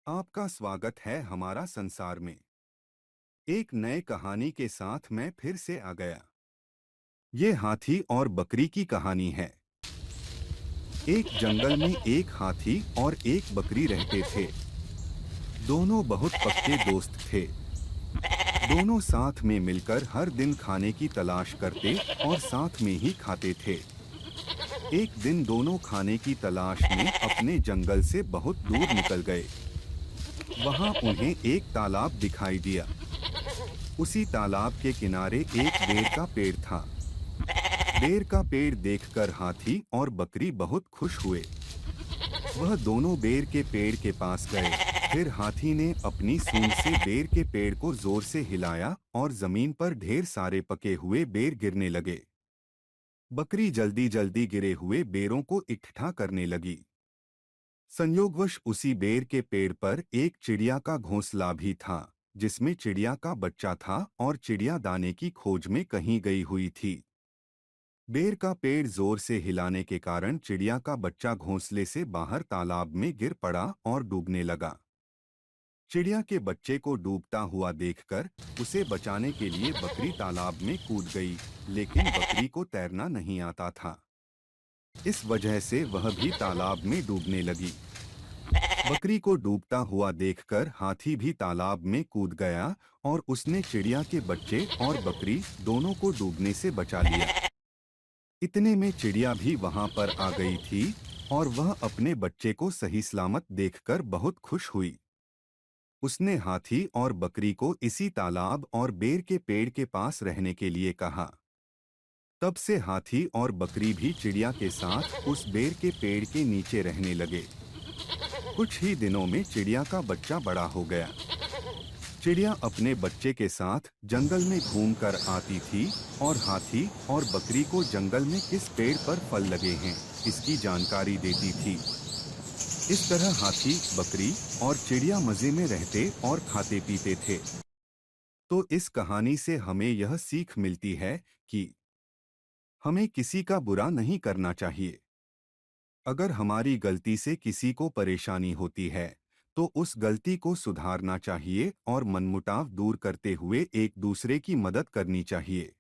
आपका स्वागत है हमारा संसार में। एक नए कहानी के साथ मैं फिर से आ गया। ये हाथी और बकरी की कहानी है। एक जंगल में एक हाथी और एक बकरी रहते थे। दोनों बहुत पक्के दोस्त थे। दोनों साथ में मिलकर हर दिन खाने की तलाश करते और साथ में ही खाते थे। एक दिन दोनों खाने की तलाश में अपने जंगल से बहुत दूर निकल गए। वहां उन्हें एक तालाब दिखाई दिया। उसी तालाब के किनारे एक बेर का पेड़ था। बेर का पेड़ देखकर हाथी और बकरी बहुत खुश हुए। वह दोनों बेर के पेड़ के पास गए। फिर हाथी ने अपनी सूंड से बेर के पेड़ को जोर से हिलाया और जमीन पर ढेर सारे पके हुए बेर गिरने लगे। बकरी जल्दी जल्दी गिरे हुए बेरों को इकट्ठा करने लगी। संयोगवश उसी बेर के पेड़ पर एक चिड़िया का घोंसला भी था, जिसमें चिड़िया का बच्चा था और चिड़िया दाने की खोज में कहीं गई हुई थी। बेर का पेड़ जोर से हिलाने के कारण चिड़िया का बच्चा घोंसले से बाहर तालाब में गिर पड़ा और डूबने लगा। चिड़िया के बच्चे को डूबता हुआ देखकर उसे बचाने के लिए बकरी तालाब में कूद गई, लेकिन बकरी को तैरना नहीं आता था। इस वजह से वह भी तालाब में डूबने लगी। बकरी को डूबता हुआ देखकर हाथी भी तालाब में कूद गया और उसने चिड़िया के बच्चे और बकरी दोनों को डूबने से बचा लिया। इतने में चिड़िया भी वहां पर आ गई थी और वह अपने बच्चे को सही सलामत देखकर बहुत खुश हुई। उसने हाथी और बकरी को इसी तालाब और बेर के पेड़ के पास रहने के लिए कहा। तब से हाथी और बकरी भी चिड़िया के साथ उस बेर के पेड़ के नीचे रहने लगे। कुछ ही दिनों में चिड़िया का बच्चा बड़ा हो गया। चिड़िया अपने बच्चे के साथ जंगल में घूमकर आती थी और हाथी और बकरी को जंगल में किस पेड़ पर फल लगे हैं इसकी जानकारी देती थी। इस तरह हाथी, बकरी और चिड़िया मजे में रहते और खाते पीते थे। तो इस कहानी से हमें यह सीख मिलती है कि हमें किसी का बुरा नहीं करना चाहिए। अगर हमारी गलती से किसी को परेशानी होती है तो उस गलती को सुधारना चाहिए और मनमुटाव दूर करते हुए एक दूसरे की मदद करनी चाहिए।